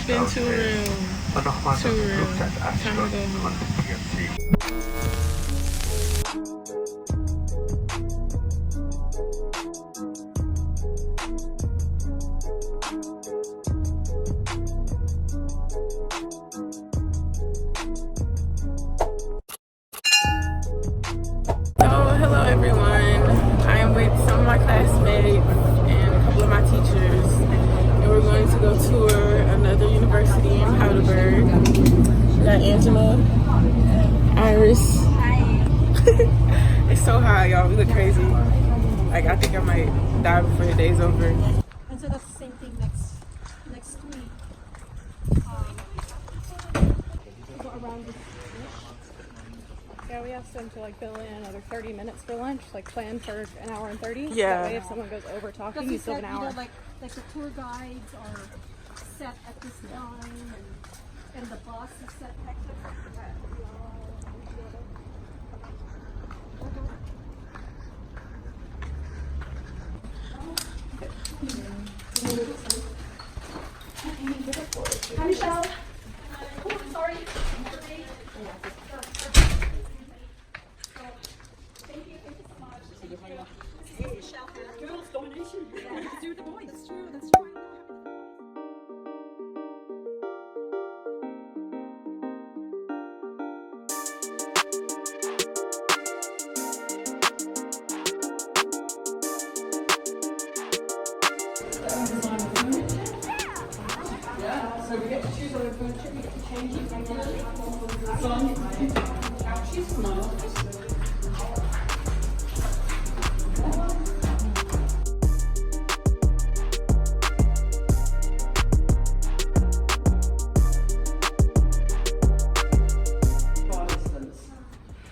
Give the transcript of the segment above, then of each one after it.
It's been too real. Too real. Time to go home. Hello everyone. I am with some of my classmates and a couple of my teachers, and we're going to go tour another university in Heidelberg. We got Angela, Iris. It's so hot, y'all. We look crazy. Like, I think I might die before the day's over. And so that's the same thing next week. Go around this. Yeah, we asked them to like fill in another 30 minutes for lunch, like plan for an hour and 30. Yeah. That way if someone goes over talking, you still have an hour. You know, like the tour guides are set at this time, and the bus is set at Hi, Michelle. Oh, sorry. Thank you so much. Hey, Michelle, girls donation. Yeah, do with the boy. That's true. That's true. So we get to choose our food chip, we get to change it from some ouchies from our office.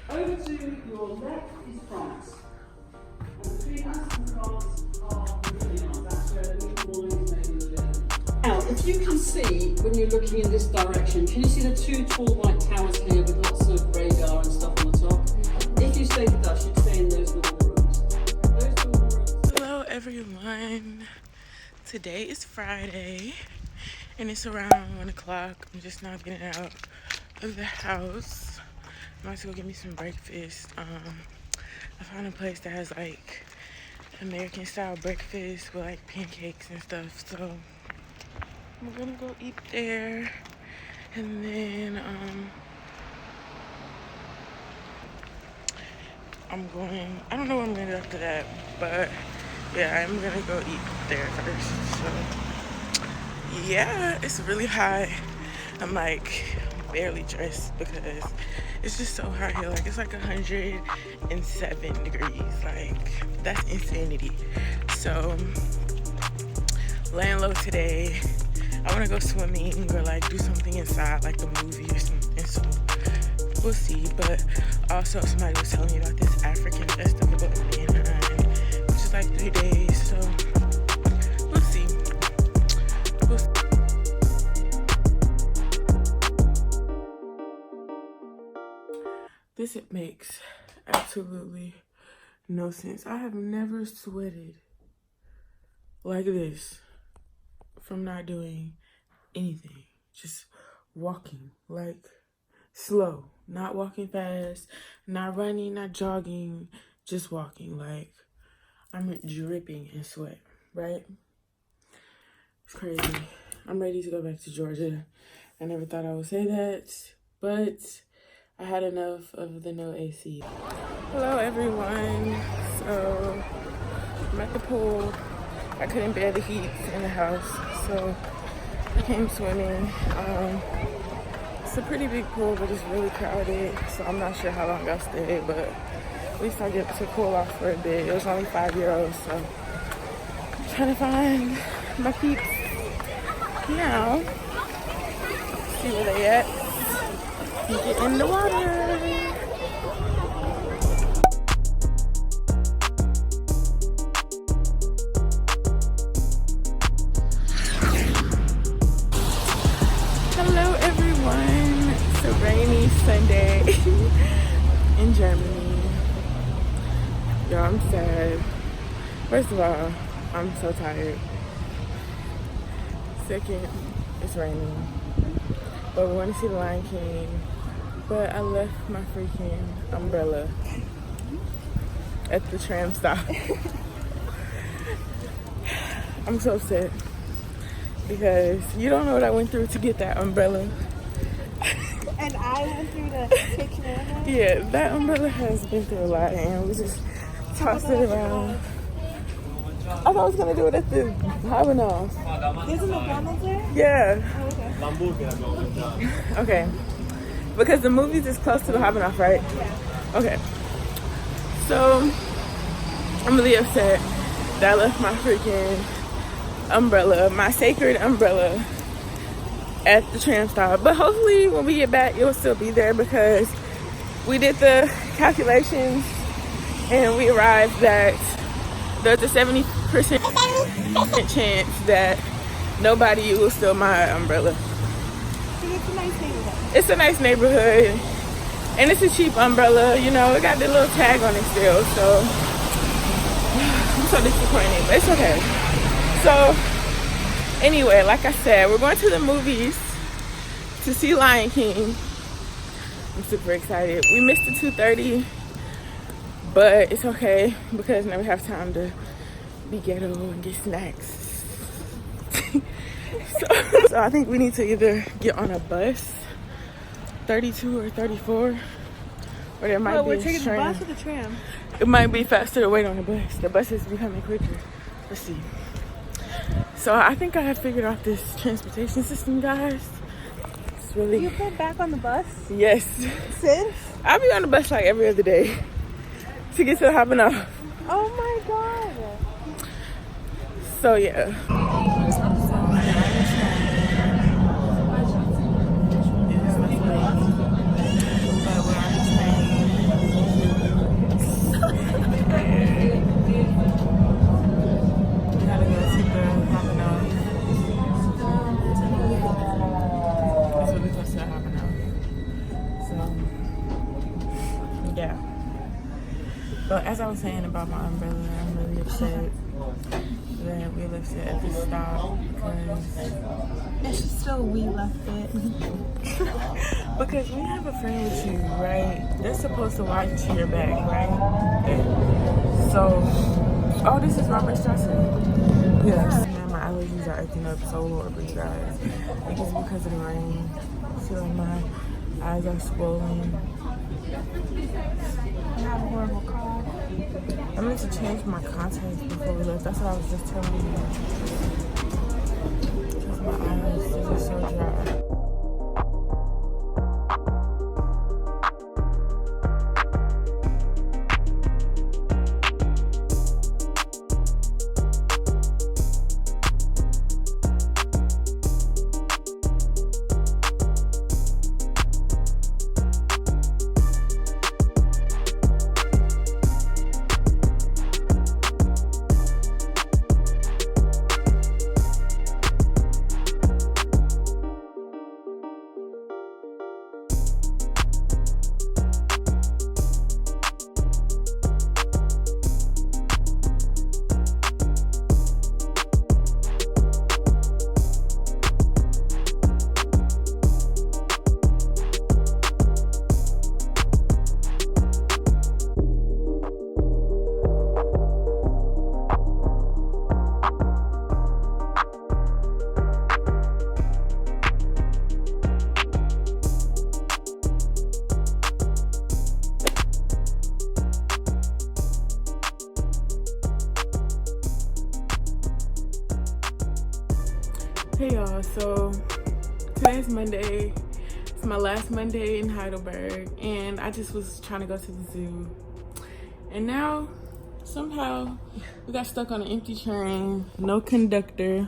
Over to your left is France. And the 3 Aston cards are Brazilian. That's where the new wines may be living. Now, if you can see, when you're looking in this direction, can you see the 2 tall white towers here with lots of radar and stuff on the top? If you stayed with us, you'd stay in those little rooms. Those little rooms. Hello everyone. Today is Friday and it's around 1 o'clock. I'm just now getting out of the house. I'm about to go get me some breakfast. I found a place that has like American style breakfast with like pancakes and stuff, so I'm gonna go eat there, and then I don't know what I'm gonna do after that, but yeah, I'm gonna go eat there first. So yeah, it's really hot. I'm like barely dressed because it's just so hot here. Like, it's like 107 degrees. Like, that's insanity. So laying low today. I want to go swimming or like do something inside, like a movie or something, so we'll see. But also somebody was telling me about this African festival in Anaheim, which is like 3 days, so we'll see. This makes absolutely no sense. I have never sweated like this from not doing anything, just walking, like slow, not walking fast, not running, not jogging, just walking. Like, I'm dripping in sweat, right? It's crazy. I'm ready to go back to Georgia. I never thought I would say that, but I had enough of the no AC. Hello everyone. So I'm at the pool. I couldn't bear the heat in the house, so I came swimming. It's a pretty big pool, but it's really crowded, so I'm not sure how long I'll stay, but at least I get to cool off for a bit. It was only €5, so I'm trying to find my peeps now. See where they at. Get in the water. Hello everyone. It's a rainy Sunday in Germany. Y'all, I'm sad. First of all, I'm so tired. Second, It's raining. But we want to see the Lion King. But I left my freaking umbrella at the tram stop. I'm so upset because you don't know what I went through to get that umbrella. And I went through to take care of it. Yeah, that umbrella has been through a lot, and we just tossed it around. I thought I was gonna do it at the Habanov. There's a McDonald's there? Yeah. Oh, okay. Okay. Because the movies is close to the Habanov, right? Yeah. Okay. So I'm really upset that I left my freaking umbrella, my sacred umbrella, at the tram stop. But hopefully when we get back, it will still be there because we did the calculations and we arrived that there's a 70% chance that nobody will steal my umbrella. It's a nice neighborhood. It's a nice neighborhood and it's a cheap umbrella, you know, it got the little tag on it still, so I'm so disappointed, but it's okay. So anyway, like I said, we're going to the movies to see Lion King. I'm super excited. We missed the 2:30, but it's okay because now we have time to be ghetto and get snacks. So I think we need to either get on a bus, 32 or 34, or there might be we're a taking train. the bus or the tram? It might be faster to wait on the bus. The bus is becoming quicker. Let's see. So I think I have figured out this transportation system, guys. It's really... You've been back on the bus? Yes. Since? I'll be on the bus like every other day to get to the Habanov. Oh my god. So yeah. But as I was saying about my umbrella, I'm really upset that we left it at the stop because It's still we left it. because we have a friend with you, right? They're supposed to watch your back, right? So, oh, this is Robert Strasser. Yes. Man, my allergies are acting up so horribly, guys. I think it's because of the rain. I feel like my eyes are swollen. I have a horrible cough. I meant to change my contacts before we left. That's what I was just telling you. Because my eyes are just so dry. Hey y'all, so today's Monday. It's my last Monday in Heidelberg and I just was trying to go to the zoo. And now somehow we got stuck on an empty train, no conductor,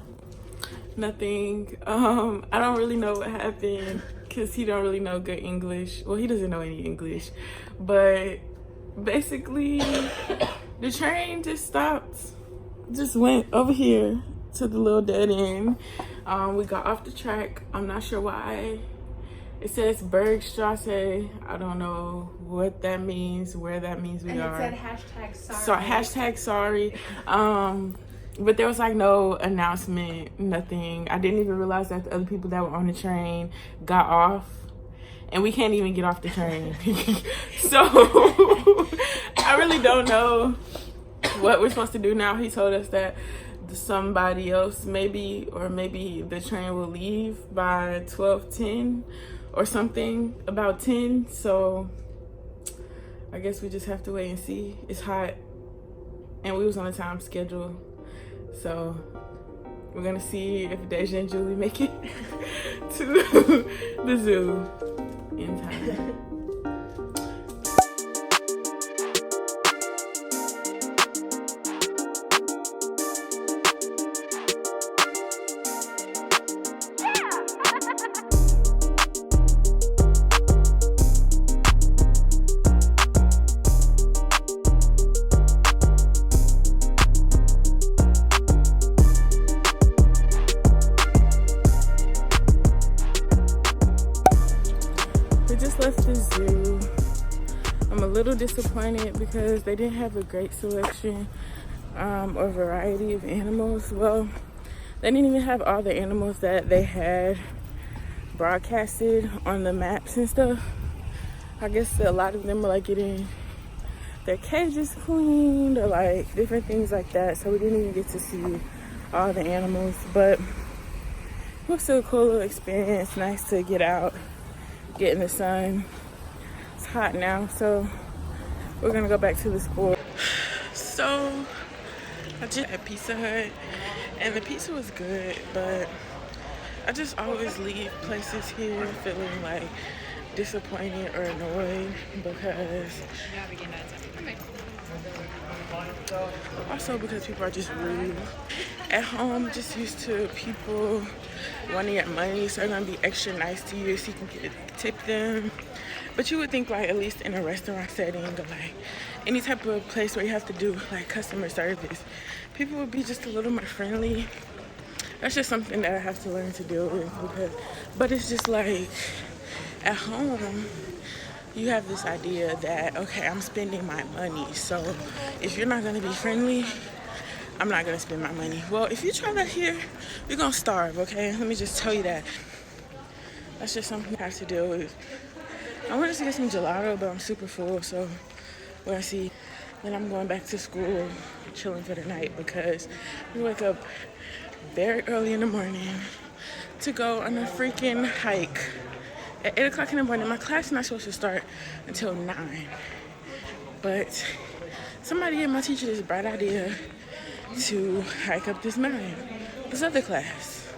nothing. I don't really know what happened because he don't really know good English. Well, he doesn't know any English, but basically the train just stopped, just went over here to the little dead end. We got off the track. I'm not sure why. It says Bergstrasse. I don't know what that means, where that means we are. And it said hashtag sorry. So hashtag sorry. But there was like no announcement, nothing. I didn't even realize that the other people that were on the train got off, and we can't even get off the train. So I really don't know what we're supposed to do now. He told us that somebody else maybe the train will leave by 12:10 or something, about 10. So I guess we just have to wait and see. It's hot and we was on a time schedule, so we're gonna see if Deja and Julie make it to the zoo in time. Left the zoo. I'm a little disappointed because they didn't have a great selection or variety of animals. Well, they didn't even have all the animals that they had broadcasted on the maps and stuff. I guess a lot of them were like getting their cages cleaned or like different things like that, so we didn't even get to see all the animals, but it was still a cool little experience. Nice to get out, get in the sun. It's hot now, so we're gonna go back to the school. So I just had Pizza Hut and the pizza was good, but I just always leave places here feeling like disappointed or annoyed because people are just rude. At home, just used to people wanting your money, so they're gonna be extra nice to you so you can tip them. But you would think like at least in a restaurant setting or like any type of place where you have to do like customer service, people would be just a little more friendly. That's just something that I have to learn to deal with but it's just like at home you have this idea that, okay, I'm spending my money, so if you're not gonna be friendly, I'm not gonna spend my money. Well, if you try that here, you're gonna starve, okay? Let me just tell you that. That's just something I have to deal with. I wanted to get some gelato, but I'm super full, so we're gonna see. Then I'm going back to school, chilling for the night because we wake up very early in the morning to go on a freaking hike. At 8 o'clock in the morning. My class is not supposed to start until 9. But somebody gave my teacher this bright idea to hike up this mountain, this other class.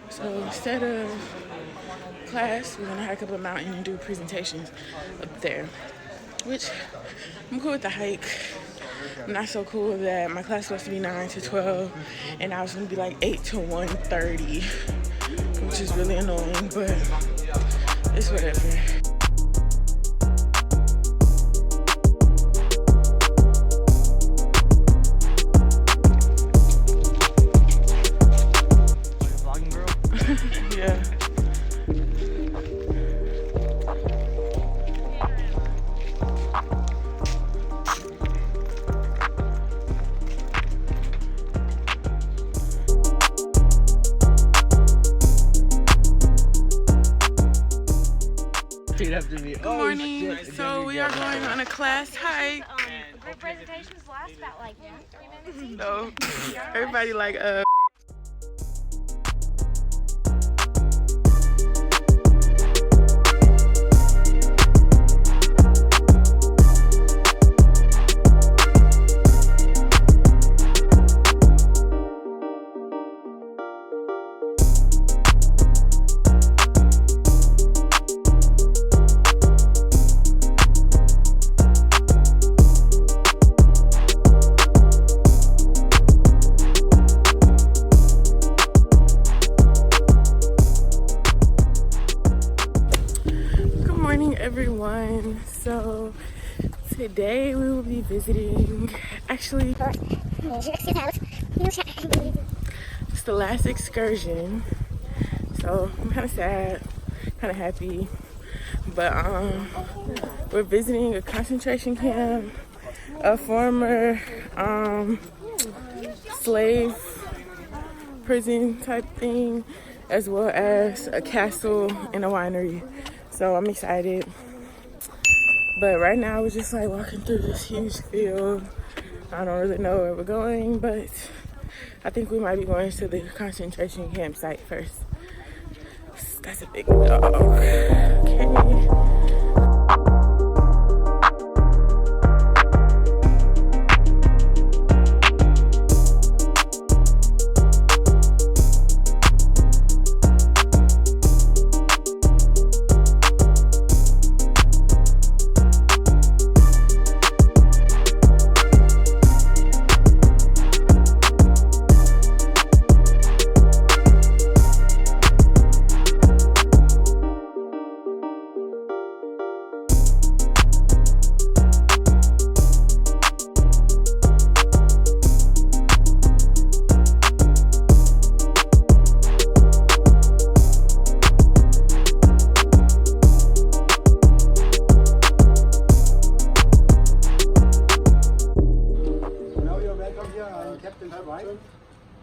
So instead of class, we're gonna hike up a mountain and do presentations up there, which I'm cool with the hike. I'm not so cool that my class was supposed to be 9 to 12 and I was gonna be like 8 to 1:30, which is really annoying, but it's whatever. Vlogging, bro? Yeah. After me. Good morning. So we are going on a class hike. Group presentations last about like 3 minutes each. No, everybody like everyone. So today we will be visiting, actually it's the last excursion, so I'm kind of sad, kind of happy, but we're visiting a concentration camp, a former slave prison type thing, as well as a castle and a winery. So I'm excited. But right now we're just like walking through this huge field. I don't really know where we're going, but I think we might be going to the concentration campsite first. That's a big dog. Okay.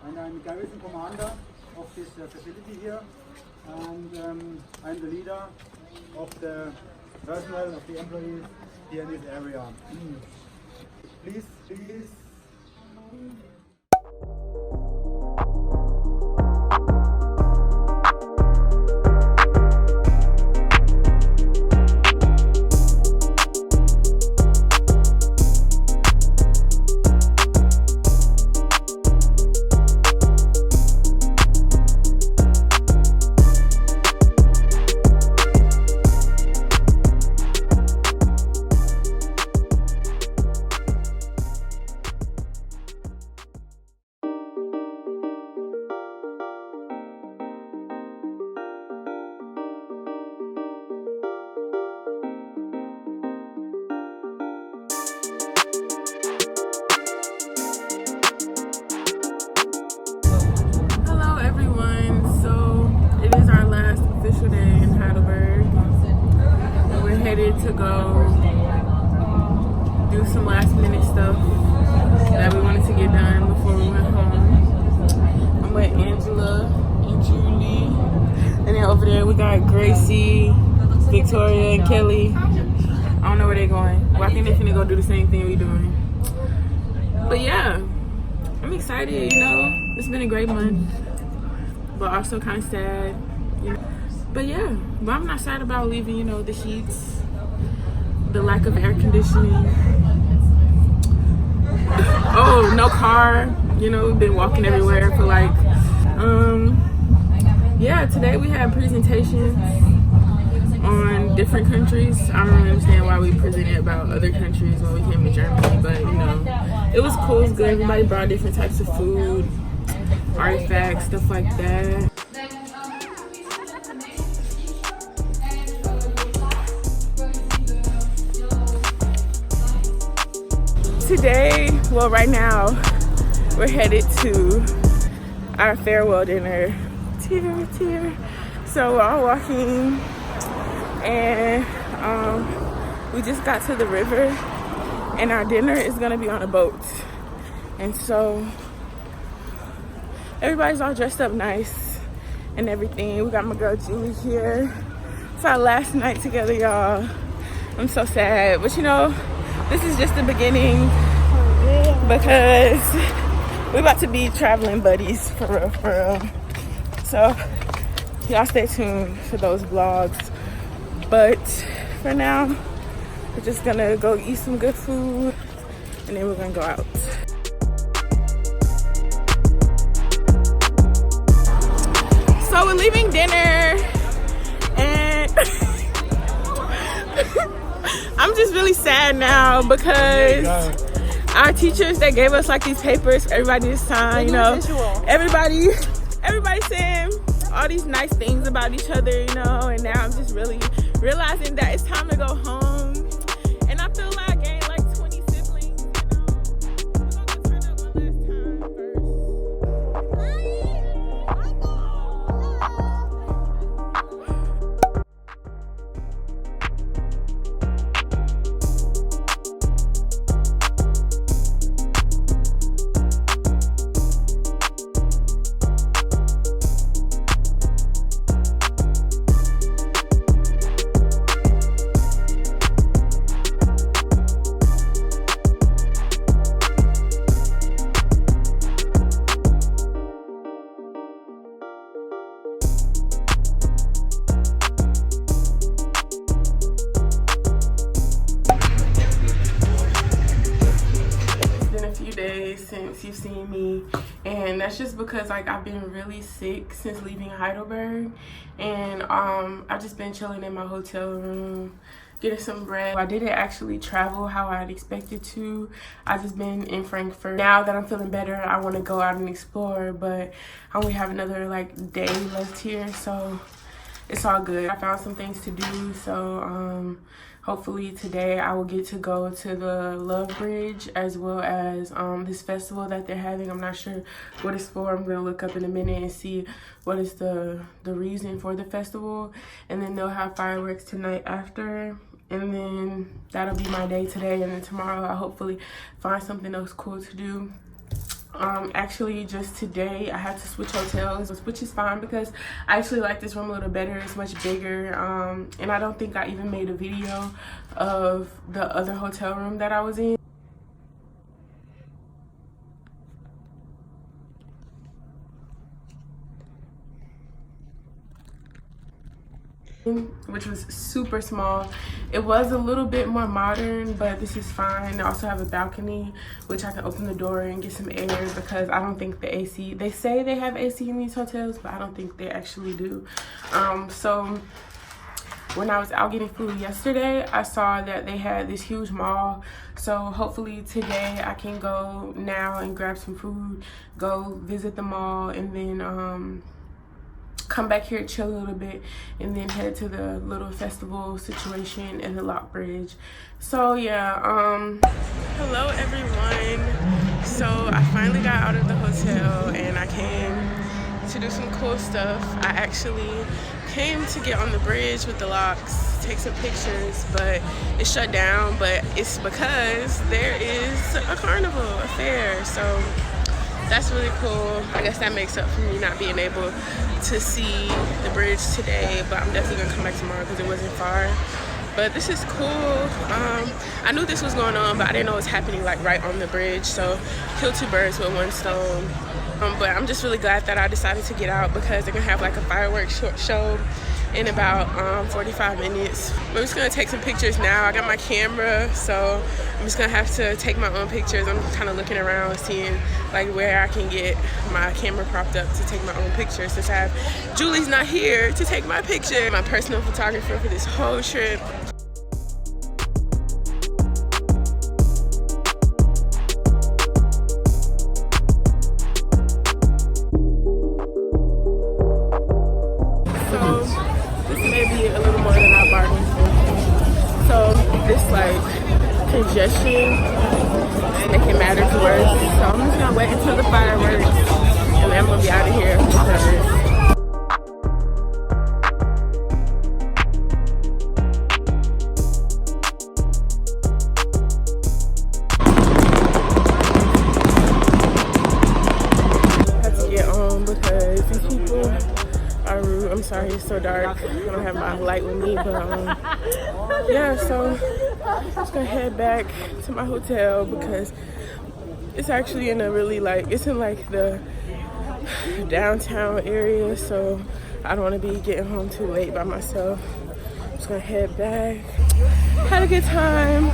And I'm garrison commander of this facility here, and I'm the leader of the personnel, of the employees here in this area. Please. To go do some last minute stuff that we wanted to get done before we went home. I'm with Angela and Julie, and then over there we got Gracie, Victoria, and Kelly. I don't know where they're going. Well, I think they're finna go do the same thing we doing. But yeah, I'm excited. You know, it's been a great month, but also kind of sad. You know? But yeah, but I'm not sad about leaving. You know, the sheets. The lack of air conditioning. Oh, no car. You know, we've been walking everywhere for like, yeah, today we had presentations on different countries. I don't really understand why we presented about other countries when we came to Germany, but you know, it was cool, it was good. Everybody brought different types of food, artifacts, stuff like that. Today, well right now, we're headed to our farewell dinner. Tear. So we're all walking and we just got to the river and our dinner is gonna be on a boat. And so everybody's all dressed up nice and everything. We got my girl Julie here. It's our last night together, y'all. I'm so sad, but you know, this is just the beginning because we're about to be traveling buddies for real. So y'all stay tuned for those vlogs. But for now, we're just gonna go eat some good food and then we're gonna go out. So we're leaving dinner and I'm just really sad now because our teachers, they gave us like these papers for everybody to sign, you know. Everybody saying all these nice things about each other, you know, and now I'm just really realizing that it's time to go home. And I feel like I ain't like 20 siblings, you know. We're gonna turn up one last time since you've seen me, and that's just because like I've been really sick since leaving Heidelberg, and I've just been chilling in my hotel room getting some rest. I didn't actually travel how I'd expected to. I've just been in Frankfurt. Now that I'm feeling better, I want to go out and explore, but I only have another like day left here, so it's all good. I found some things to do, so hopefully today I will get to go to the Love Bridge as well as this festival that they're having. I'm not sure what it's for. I'm gonna look up in a minute and see what is the reason for the festival, and then they'll have fireworks tonight after, and then that'll be my day today. And then tomorrow I'll hopefully find something else cool to do. Actually just today I had to switch hotels, which is fine because I actually like this room a little better. It's much bigger, and I don't think I even made a video of the other hotel room that I was in, which was super small. It was a little bit more modern, but this is fine. I also have a balcony which I can open the door and get some air because I don't think the AC, they say they have AC in these hotels, but I don't think they actually do. So when I was out getting food yesterday, I saw that they had this huge mall, so hopefully today I can go now and grab some food, go visit the mall, and then come back here, chill a little bit, and then head to the little festival situation in the Lock Bridge. So yeah, hello everyone. So I finally got out of the hotel and I came to do some cool stuff. I actually came to get on the bridge with the locks, take some pictures, but it's shut down. But it's because there is a carnival, a fair, so that's really cool. I guess that makes up for me not being able to see the bridge today, but I'm definitely gonna come back tomorrow because it wasn't far. But this is cool. I knew this was going on, but I didn't know it was happening like right on the bridge, so kill two birds with one stone. But I'm just really glad that I decided to get out because they're gonna have like a fireworks show in about 45 minutes. I'm just gonna take some pictures now. I got my camera, so I'm just gonna have to take my own pictures. I'm kind of looking around, seeing like where I can get my camera propped up to take my own pictures, since I have Julie's not here to take my picture. My personal photographer for this whole trip. Congestion is making matters worse, so I'm just gonna wait until the fireworks and then I'm gonna be out of here. I have to get on because these people are rude. I'm sorry it's so dark. I don't have my light with me, but yeah, so I'm just gonna head back to my hotel because it's actually in a really it's in like the downtown area, so I don't want to be getting home too late by myself. I'm just gonna head back. Had a good time.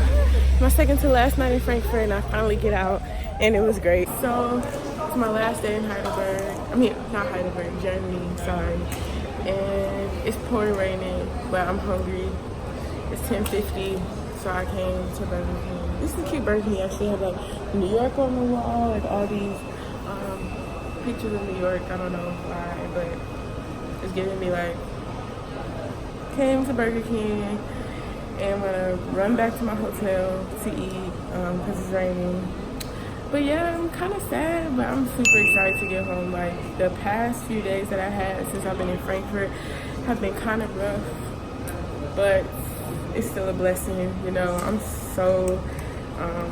My second to last night in Frankfurt, and I finally get out and it was great. So it's my last day in Heidelberg. I mean, not Heidelberg, Germany, sorry. And it's pouring raining, but I'm hungry. It's 10:50. So I came to Burger King. This is a cute Burger King. Actually have like New York on the wall, like all these pictures of New York. I don't know why, but it's giving me like, came to Burger King and I'm gonna run back to my hotel to eat because it's raining. But yeah, I'm kind of sad, but I'm super excited to get home. Like the past few days that I had since I've been in Frankfurt have been kind of rough, but it's still a blessing, you know. I'm so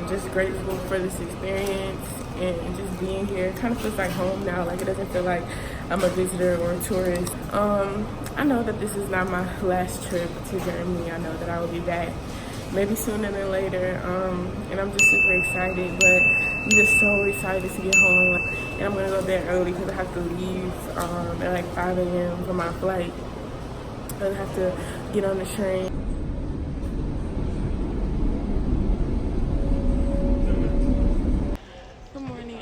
just grateful for this experience and just being here. It kind of feels like home now. Like it doesn't feel like I'm a visitor or a tourist. I know that this is not my last trip to Germany. I know that I will be back maybe sooner than later, and I'm just super excited. But I'm just so excited to get home, and I'm gonna go there early because I have to leave at like 5 a.m. for my flight. I have to get on the train. Good morning,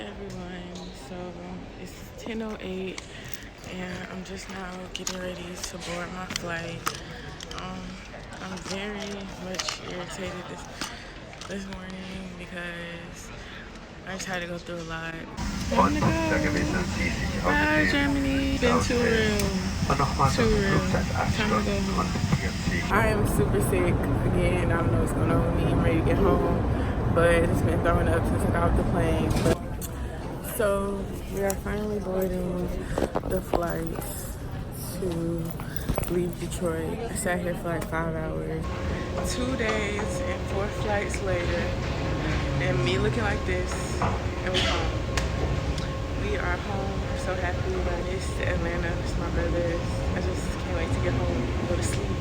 8, and I'm just now getting ready to board my flight. I'm very much irritated this morning because I just had to go through a lot. Time to go. Bye, Germany. Been too real. Too real. Time to go home. I am super sick again. I don't know what's going on with me. I'm ready to get home, but it's been throwing up since I got off the plane. So we are finally boarding the flights to leave Detroit. I sat here for like 5 hours. 2 days and 4 flights later, and me looking like this, and we're home. We are home. I'm so happy. I miss Atlanta. It's my brothers. I just can't wait to get home and go to sleep.